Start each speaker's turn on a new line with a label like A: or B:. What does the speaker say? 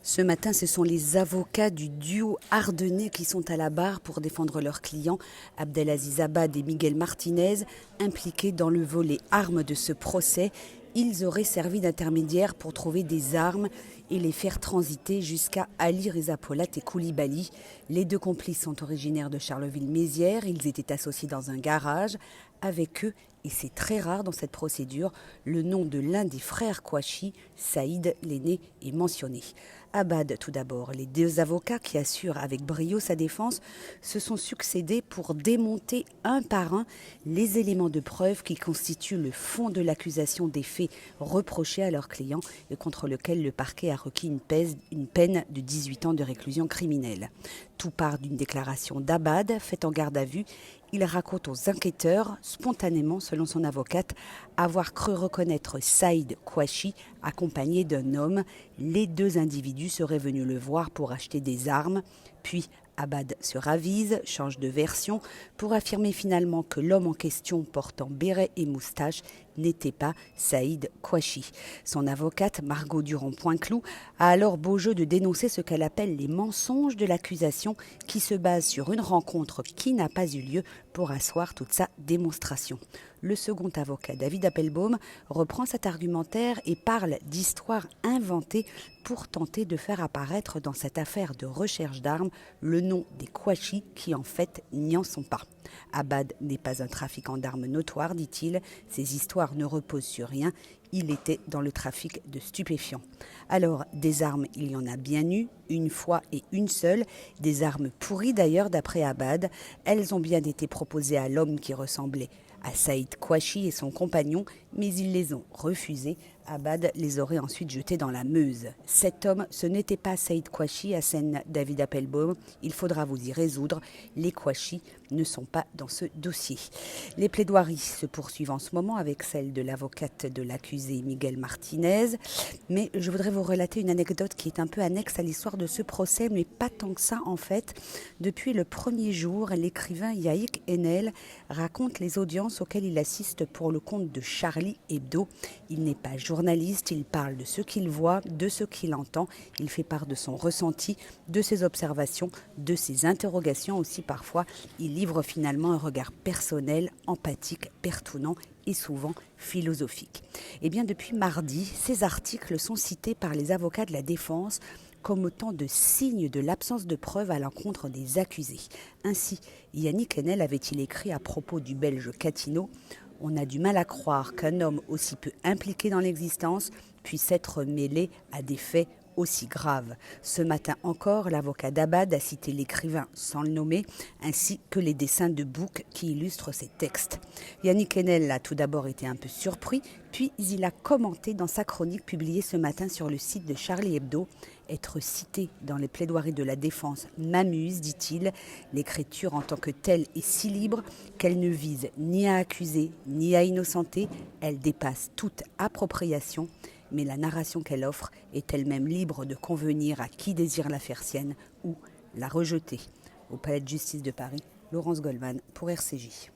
A: Ce matin, ce sont les avocats du duo ardennais qui sont à la barre pour défendre leurs clients, Abdelaziz Abad et Miguel Martinez, impliqués dans le volet armes de ce procès. Ils auraient servi d'intermédiaires pour trouver des armes et les faire transiter jusqu'à Ali Reza Polat et Koulibaly. Les deux complices sont originaires de Charleville-Mézières. Ils étaient associés dans un garage. Avec eux, et c'est très rare dans cette procédure, le nom de l'un des frères Kouachi, Saïd l'aîné, est mentionné. Abad, tout d'abord, les deux avocats qui assurent avec brio sa défense se sont succédés pour démonter un par un les éléments de preuve qui constituent le fond de l'accusation des faits reprochés à leurs clients et contre lequel le parquet a requis une peine de 18 ans de réclusion criminelle. Tout part d'une déclaration d'Abad faite en garde à vue. Il raconte aux enquêteurs, spontanément selon son avocate, avoir cru reconnaître Saïd Kouachi accompagné d'un homme. Les deux individus seraient venus le voir pour acheter des armes, puis Abad se ravise, change de version pour affirmer finalement que l'homme en question portant béret et moustache n'était pas Saïd Kouachi. Son avocate, Margot Durand-Poinclou, a alors beau jeu de dénoncer ce qu'elle appelle les mensonges de l'accusation qui se basent sur une rencontre qui n'a pas eu lieu pour asseoir toute sa démonstration. Le second avocat, David Appelbaum, reprend cet argumentaire et parle d'histoires inventées pour tenter de faire apparaître dans cette affaire de recherche d'armes le nom des Kouachi qui en fait n'y en sont pas. Abad n'est pas un trafiquant d'armes notoire, dit-il. Ces histoires ne reposent sur rien. Il était dans le trafic de stupéfiants. Alors, des armes, il y en a bien eu, une fois et une seule. Des armes pourries d'ailleurs, d'après Abad. Elles ont bien été proposées à l'homme qui ressemblait à Saïd Kouachi et son compagnon, mais ils les ont refusées. Abad les aurait ensuite jetés dans la Meuse. Cet homme, ce n'était pas Saïd Kouachi, assène David Appelbaum. Il faudra vous y résoudre. Les Kouachi ne sont pas dans ce dossier. Les plaidoiries se poursuivent en ce moment avec celle de l'avocate de l'accusé Miguel Martinez. Mais je voudrais vous relater une anecdote qui est un peu annexe à l'histoire de ce procès, mais pas tant que ça en fait. Depuis le premier jour, l'écrivain Yaïk Enel raconte les audiences auxquelles il assiste pour le compte de Charlie Hebdo. Il n'est pas journaliste, il parle de ce qu'il voit, de ce qu'il entend. Il fait part de son ressenti, de ses observations, de ses interrogations aussi parfois. Il livre finalement un regard personnel, empathique, pertinent et souvent philosophique. Et bien depuis mardi, ces articles sont cités par les avocats de la défense comme autant de signes de l'absence de preuves à l'encontre des accusés. Ainsi, Yannick Enel avait-il écrit à propos du Belge Catino: « On a du mal à croire qu'un homme aussi peu impliqué dans l'existence puisse être mêlé à des faits aussi grave. » Ce matin encore, l'avocat d'Abad a cité l'écrivain sans le nommer, ainsi que les dessins de Bouc qui illustrent ses textes. Yannick Enel a tout d'abord été un peu surpris, puis il a commenté dans sa chronique publiée ce matin sur le site de Charlie Hebdo. Être cité dans les plaidoiries de la défense m'amuse, dit-il. L'écriture en tant que telle est si libre qu'elle ne vise ni à accuser ni à innocenter. Elle dépasse toute appropriation. Mais la narration qu'elle offre est elle-même libre de convenir à qui désire la faire sienne ou la rejeter. Au Palais de justice de Paris, Laurence Goldman pour RCJ.